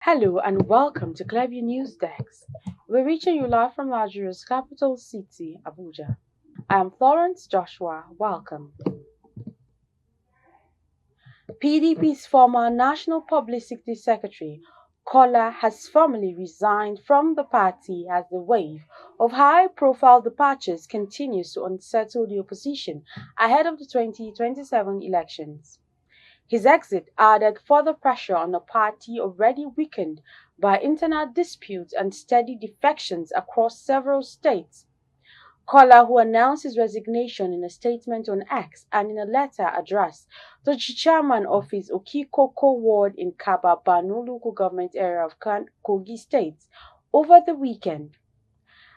Hello and welcome to Clever News Desk. We're reaching you live from Nigeria's capital city, Abuja. I am Florence Joshua. Welcome. PDP's former National Publicity Secretary, Kola, has formally resigned from the party as the wave of high-profile departures continues to unsettle the opposition ahead of the 2027 elections. His exit added further pressure on a party already weakened by internal disputes and steady defections across several states. Kola, who announced his resignation in a statement on X and in a letter addressed to the chairman of his Okikoko ward in Kaba Banu local government area of Kogi State over the weekend.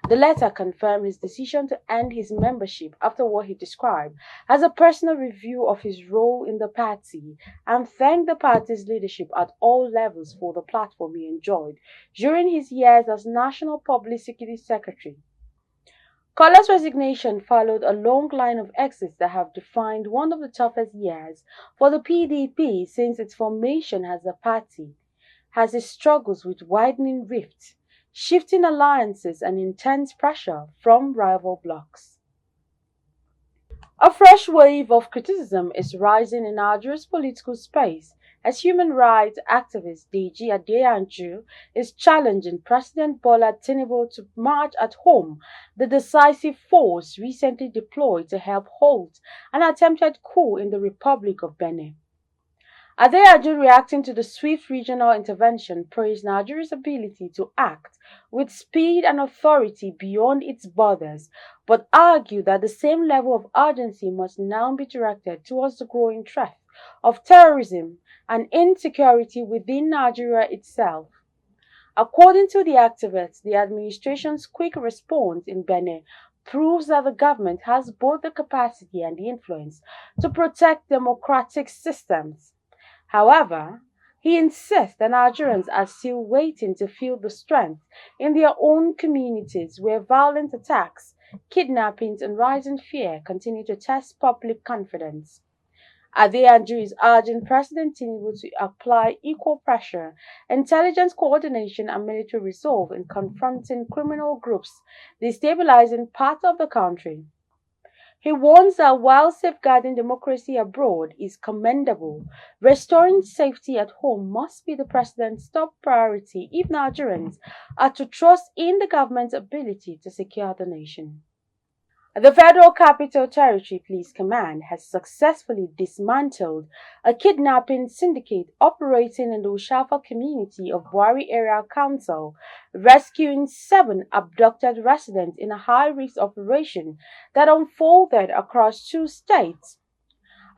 The letter confirmed his decision to end his membership after what he described as a personal review of his role in the party and thanked the party's leadership at all levels for the platform he enjoyed during his years as National Publicity Secretary. Kola's resignation followed a long line of exits that have defined one of the toughest years for the PDP since its formation as a party, has its struggles with widening rifts, shifting alliances and intense pressure from rival blocs. A fresh wave of criticism is rising in Nigeria's political space as human rights activist Deji Adeyanju is challenging President Bola Tinubu to march at home, the decisive force recently deployed to help halt an attempted coup in the Republic of Benin. Adeyanju, reacting to the swift regional intervention, praised Nigeria's ability to act with speed and authority beyond its borders, but argued that the same level of urgency must now be directed towards the growing threat of terrorism and insecurity within Nigeria itself. According to the activists, the administration's quick response in Benin proves that the government has both the capacity and the influence to protect democratic systems. However, he insists that Nigerians are still waiting to feel the strength in their own communities where violent attacks, kidnappings, and rising fear continue to test public confidence. Adeyanju is urging President Tinubu to apply equal pressure, intelligence coordination, and military resolve in confronting criminal groups destabilizing parts of the country. He warns that while safeguarding democracy abroad is commendable, restoring safety at home must be the president's top priority if Nigerians are to trust in the government's ability to secure the nation. The Federal Capital Territory Police Command has successfully dismantled a kidnapping syndicate operating in the Ushafa community of Buari Area Council, rescuing 7 abducted residents in a high-risk operation that unfolded across 2 states.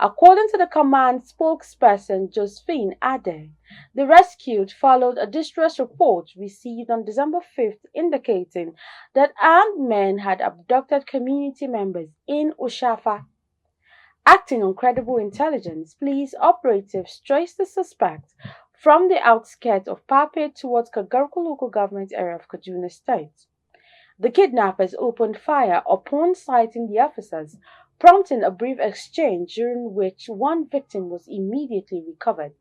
According to the command spokesperson Josephine Ade, the rescue followed a distress report received on December 5th indicating that armed men had abducted community members in Ushafa. Acting on credible intelligence, police operatives traced the suspect from the outskirts of Pape towards Kagarko local government area of Kaduna State. The kidnappers opened fire upon sighting the officers, prompting a brief exchange during which one victim was immediately recovered.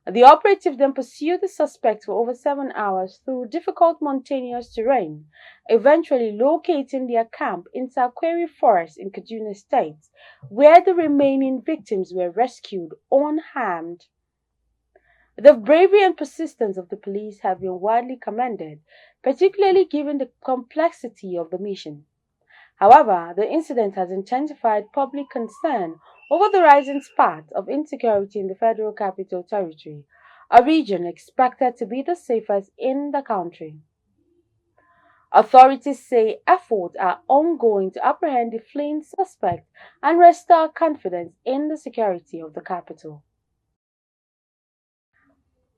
The operative then pursued the suspect for over 7 hours through difficult mountainous terrain, eventually locating their camp in Sakweri Forest in Kaduna State, where the remaining victims were rescued unharmed. The bravery and persistence of the police have been widely commended, particularly given the complexity of the mission. However, the incident has intensified public concern over the rising spat of insecurity in the Federal Capital Territory, a region expected to be the safest in the country. Authorities say efforts are ongoing to apprehend the fleeing suspect and restore confidence in the security of the capital.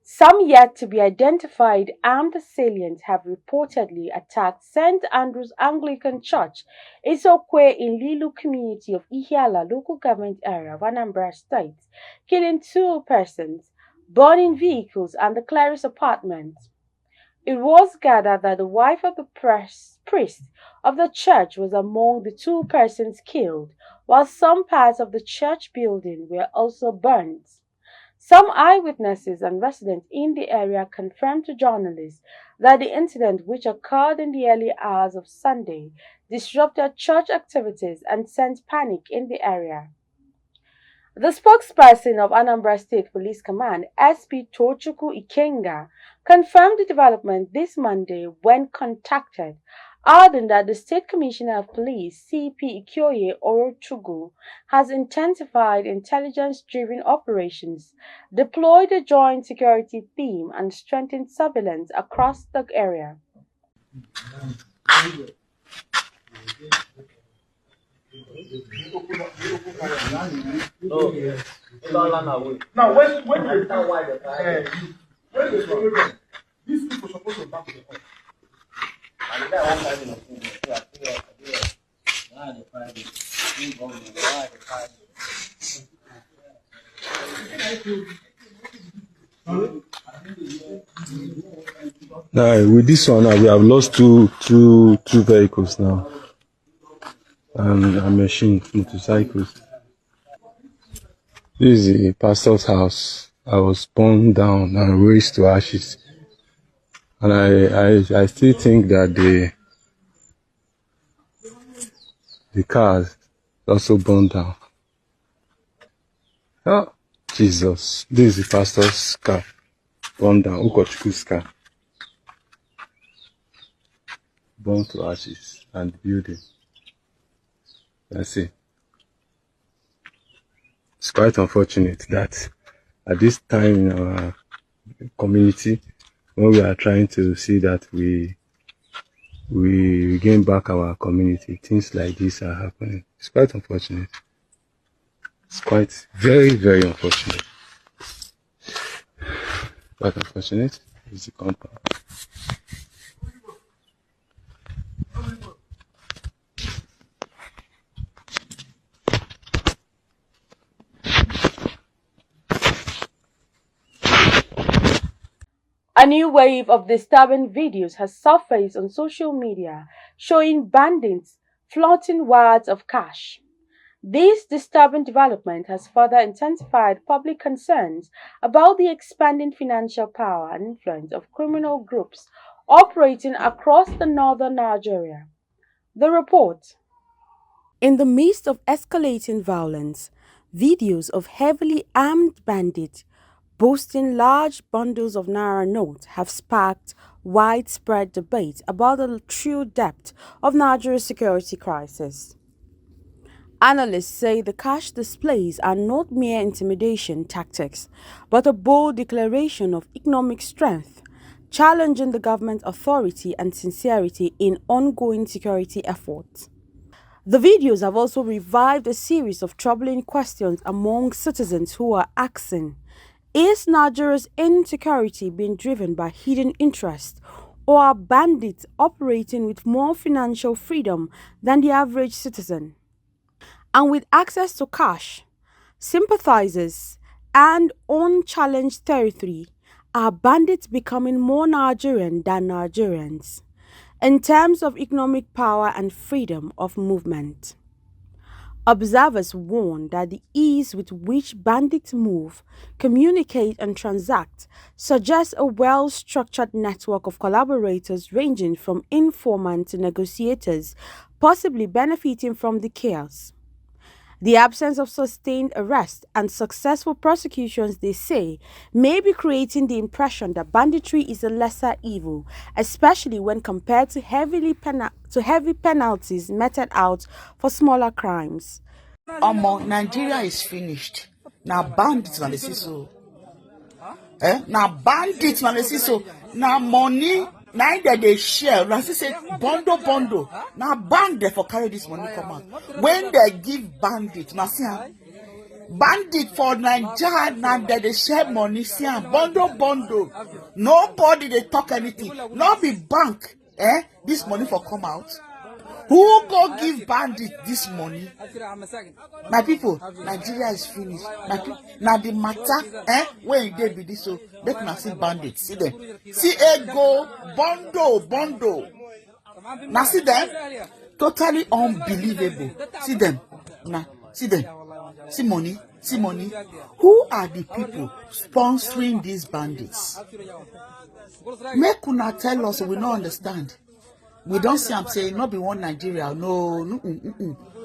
Some yet to be identified armed assailants have reportedly attacked St. Andrew's Anglican Church, Isokwe in Lilu community of Ihiala local government area of Anambra State, killing 2 persons, burning vehicles and the cleric's apartment. It was gathered that the wife of the priest of the church was among the 2 persons killed, while some parts of the church building were also burned. Some eyewitnesses and residents in the area confirmed to journalists that the incident, which occurred in the early hours of Sunday, disrupted church activities and sent panic in the area. The spokesperson of Anambra State Police Command, SP Tochukwu Ikenga, confirmed the development this Monday when contacted, adding that the State Commissioner of Police, CP Ikyoye Orochugu, has intensified intelligence-driven operations, deployed a joint security team, and strengthened surveillance across the area. Now, when these people supposed to back the up. Now, with this one, we have lost two vehicles now, and a machine, motorcycles. This is the pastor's house. I was burned down and razed to ashes, and I still think that the car also burned down. Oh, Jesus! This is the pastor's car, burned down. Ukochukwu's car, burned to ashes, and the building. Let's see. It's quite unfortunate that at this time in our community, when we are trying to see that we gain back our community, things like this are happening. It's quite unfortunate. It's quite very, very unfortunate. Quite unfortunate. It's the compound. A new wave of disturbing videos has surfaced on social media showing bandits flaunting wads of cash. This disturbing development has further intensified public concerns about the expanding financial power and influence of criminal groups operating across the northern Nigeria. The report. In the midst of escalating violence, videos of heavily armed bandits boasting large bundles of naira notes have sparked widespread debate about the true depth of Nigeria's security crisis. Analysts say the cash displays are not mere intimidation tactics, but a bold declaration of economic strength, challenging the government's authority and sincerity in ongoing security efforts. The videos have also revived a series of troubling questions among citizens who are asking, is Nigeria's insecurity being driven by hidden interests, or are bandits operating with more financial freedom than the average citizen? And with access to cash, sympathizers, and unchallenged territory, are bandits becoming more Nigerian than Nigerians in terms of economic power and freedom of movement? Observers warn that the ease with which bandits move, communicate and transact suggests a well-structured network of collaborators ranging from informants to negotiators, possibly benefiting from the chaos. The absence of sustained arrest and successful prosecutions, they say, may be creating the impression that banditry is a lesser evil, especially when compared to heavy penalties meted out for smaller crimes. Nigeria is finished. Now bandits na dey see so. Now bandits na dey see so. Now money na they share. Now say bundle. Now bank they for carry this money come out. When they give bandit, now see bandit for Nigeria, now they share money. See bundle. Nobody they talk anything. Not be bank. This money for come out. Who go give bandit this money? My people, Nigeria is finished. My people, now the matter, where they be this so they can see bandits. See them. See go bundle. Now see them. Totally unbelievable. See them. Now see them. See money. plenty money. Who are the people sponsoring these bandits? Make una tell us, we don't understand. We don't see I'm saying not be one Nigeria. No.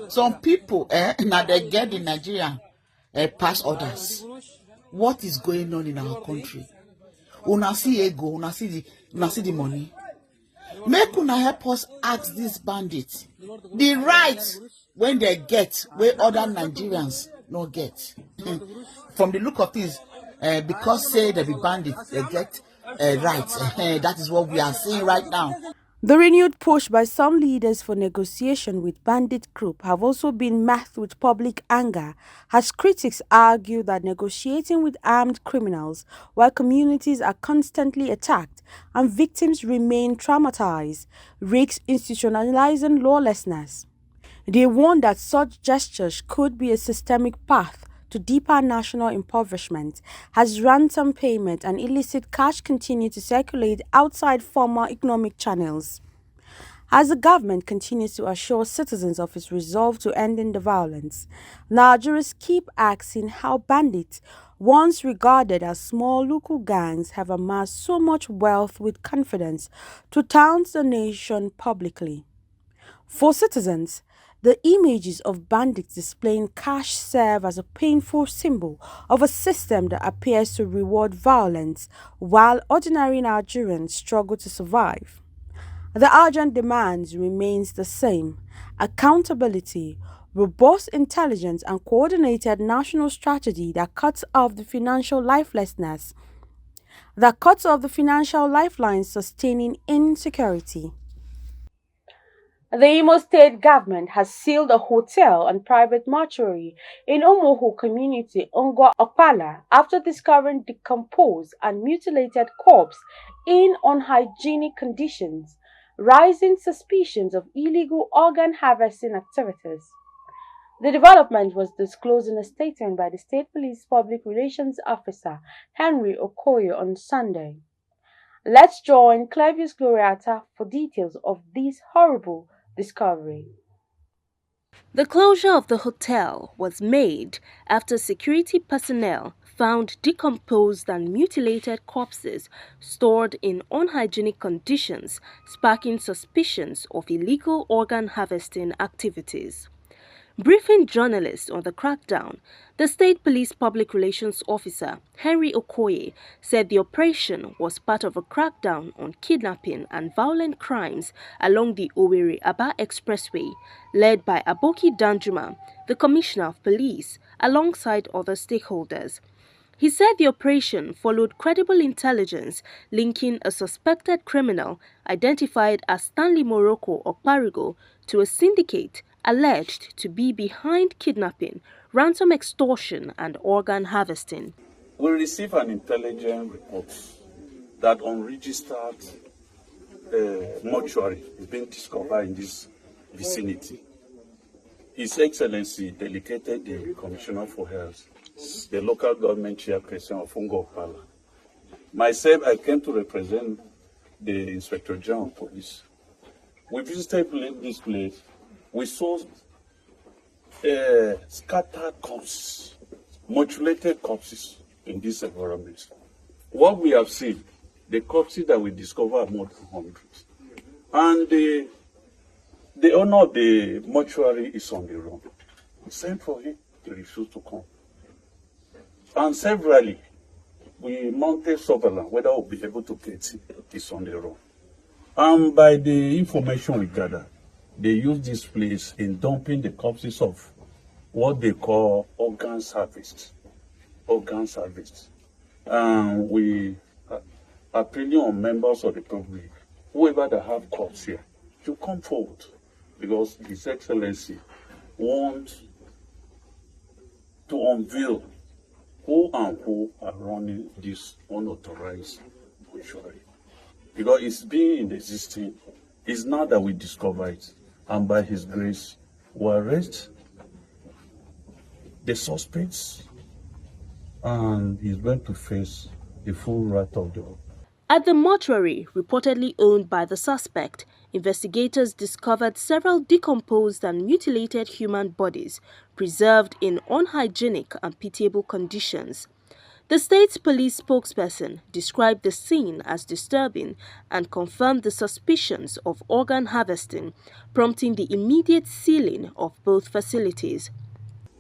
Some people, now they get the Nigerian pass orders. What is going on in our country? Una see ego, una see the money. Make una help us ask these bandits the right when they get where other Nigerians no get. From the look of things, because say they be bandits, they get rights. That is what we are seeing right now. The renewed push by some leaders for negotiation with bandit group have also been met with public anger, as critics argue that negotiating with armed criminals while communities are constantly attacked and victims remain traumatized risks institutionalizing lawlessness. They warn that such gestures could be a systemic path to deeper national impoverishment as ransom payment and illicit cash continue to circulate outside formal economic channels. As the government continues to assure citizens of its resolve to ending the violence, Nigerians keep asking how bandits, once regarded as small local gangs, have amassed so much wealth with confidence to taunt the nation publicly. For citizens, the images of bandits displaying cash serve as a painful symbol of a system that appears to reward violence while ordinary Nigerians struggle to survive. The urgent demands remains the same: accountability, robust intelligence and coordinated national strategy that cuts off the financial lifelines sustaining insecurity. The Imo State government has sealed a hotel and private mortuary in Umuhu community, Ngwa Okpala, after discovering decomposed and mutilated corpse in unhygienic conditions, raising suspicions of illegal organ harvesting activities. The development was disclosed in a statement by the State Police Public Relations Officer Henry Okoye on Sunday. Let's join Clavius Gloriata for details of this horrible discovery. The closure of the hotel was made after security personnel found decomposed and mutilated corpses stored in unhygienic conditions, sparking suspicions of illegal organ harvesting activities. Briefing journalists on the crackdown, the State Police Public Relations Officer, Henry Okoye, said the operation was part of a crackdown on kidnapping and violent crimes along the Owerri-Aba Expressway, led by Aboki Danjuma, the Commissioner of Police, alongside other stakeholders. He said the operation followed credible intelligence linking a suspected criminal identified as Stanley Morocco Okparigo to a syndicate alleged to be behind kidnapping, ransom extortion and organ harvesting. We received an intelligence report that unregistered mortuary is being discovered in this vicinity. His Excellency delegated the Commissioner for Health, the local government chairperson of Ngwa Okpala. Myself, I came to represent the Inspector General of Police. We visited this place. We saw scattered corpses, mutilated corpses in this environment. What we have seen, the corpses that we discovered are more than 100. And the owner of the mortuary is on the run. We sent for him, he refused to come. And severally, we mounted surveillance, whether we'll be able to get him, he's on the run. And by the information we gathered, they use this place in dumping the corpses of what they call organ harvest. And we are appealing on members of the public, whoever that have corpse here, to come forward, because His Excellency wants to unveil who are running this unauthorized mortuary. Because it's been in existing, it's now that we discover it. And by His grace, we arrest the suspects, and he's going to face the full wrath of the law. At the mortuary reportedly owned by the suspect, investigators discovered several decomposed and mutilated human bodies preserved in unhygienic and pitiable conditions. The state's police spokesperson described the scene as disturbing and confirmed the suspicions of organ harvesting, prompting the immediate sealing of both facilities.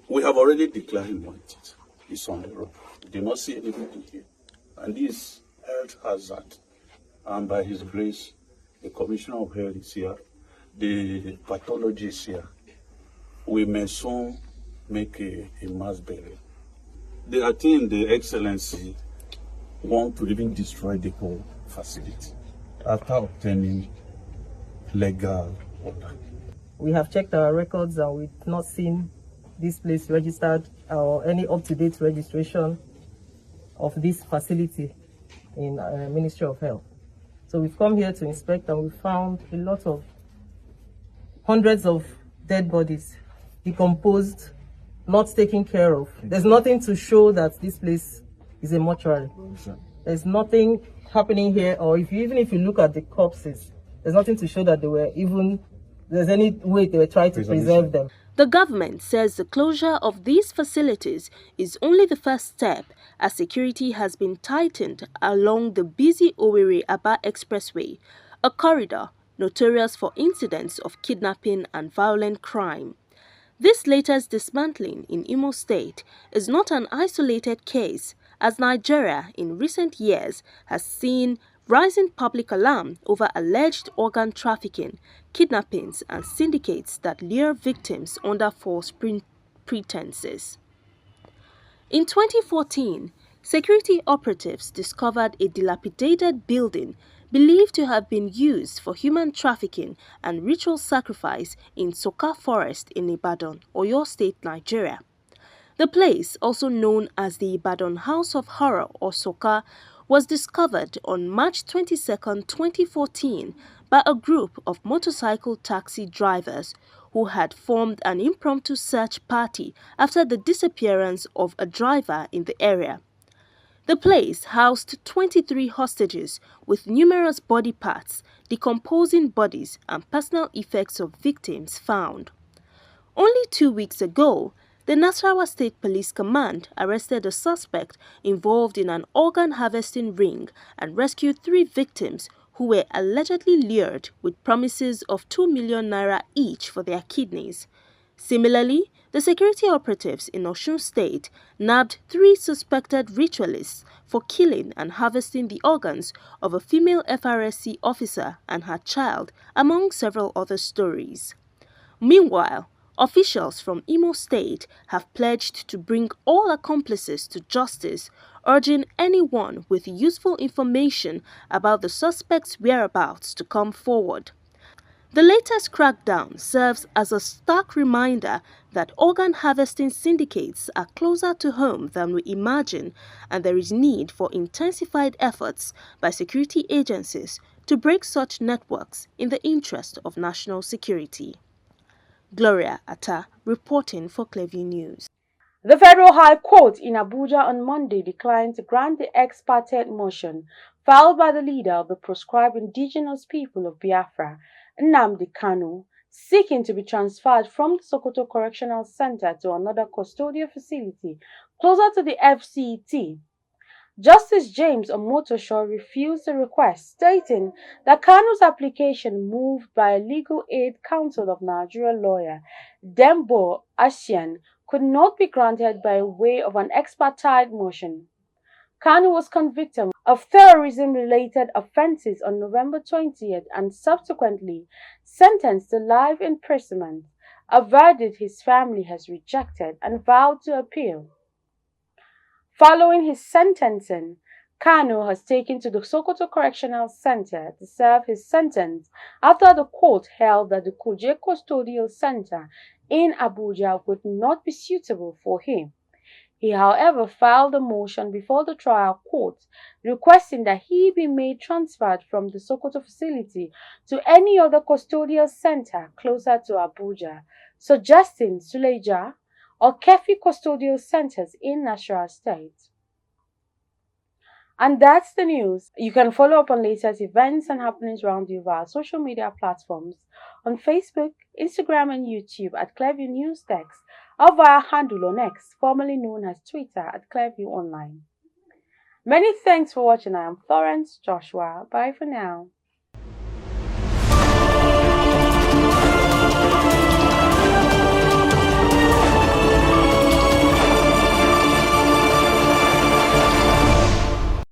We have already declared him wanted. He's on the road. We do not see anything here. And this health hazard, and by his grace, the Commissioner of Health is here, the pathology is here. We may soon make a mass burial. I think the Excellency want to even destroy the whole facility after obtaining legal order. We have checked our records and we've not seen this place registered or any up-to-date registration of this facility in Ministry of Health. So we've come here to inspect and we found a lot of hundreds of dead bodies, decomposed, not taken care of. There's nothing to show that this place is a mortuary. There's nothing happening here, or even if you look at the corpses, there's nothing to show that there's any way they were trying to preserve them. The government says the closure of these facilities is only the first step, as security has been tightened along the busy Owerri-Aba Expressway, a corridor notorious for incidents of kidnapping and violent crime. This latest dismantling in Imo State is not an isolated case, as Nigeria in recent years has seen rising public alarm over alleged organ trafficking, kidnappings, and syndicates that lure victims under false pretenses. In 2014, security operatives discovered a dilapidated building believed to have been used for human trafficking and ritual sacrifice in Soka Forest in Ibadan, Oyo State, Nigeria. The place, also known as the Ibadan House of Horror or Soka, was discovered on March 22, 2014 by a group of motorcycle taxi drivers who had formed an impromptu search party after the disappearance of a driver in the area. The place housed 23 hostages with numerous body parts, decomposing bodies, and personal effects of victims found. Only 2 weeks ago, the Nasarawa State Police Command arrested a suspect involved in an organ harvesting ring and rescued 3 victims who were allegedly lured with promises of 2 million naira each for their kidneys. Similarly, the security operatives in Osun State nabbed 3 suspected ritualists for killing and harvesting the organs of a female FRSC officer and her child, among several other stories. Meanwhile, officials from Imo State have pledged to bring all accomplices to justice, urging anyone with useful information about the suspects' whereabouts to come forward. The latest crackdown serves as a stark reminder that organ harvesting syndicates are closer to home than we imagine, and there is need for intensified efforts by security agencies to break such networks in the interest of national security. Gloria Atta, reporting for Clearview News. The Federal High Court in Abuja on Monday declined to grant the ex parte motion filed by the leader of the proscribed indigenous people of Biafra, Nnamdi Kanu, seeking to be transferred from the Sokoto Correctional Center to another custodial facility closer to the FCT. Justice James Omotosho refused the request, stating that Kanu's application, moved by a legal aid counsel of Nigeria lawyer Dembo Asian, could not be granted by way of an ex parte motion. Kanu was convicted of terrorism-related offenses on November 20th and subsequently sentenced to life imprisonment, a verdict his family has rejected and vowed to appeal. Following his sentencing, Kanu has taken to the Sokoto Correctional Center to serve his sentence after the court held that the Kuje Custodial Center in Abuja would not be suitable for him. He, however, filed a motion before the trial court requesting that he be made transferred from the Sokoto facility to any other custodial center closer to Abuja, suggesting Suleja or Kefi custodial centers in Nasarawa State. And that's the news. You can follow up on latest events and happenings around you via social media platforms on Facebook, Instagram, and YouTube at Clearview News Text, or via handle on X, formerly known as Twitter, at Clearview Online. Many thanks for watching. I am Florence Joshua. Bye for now.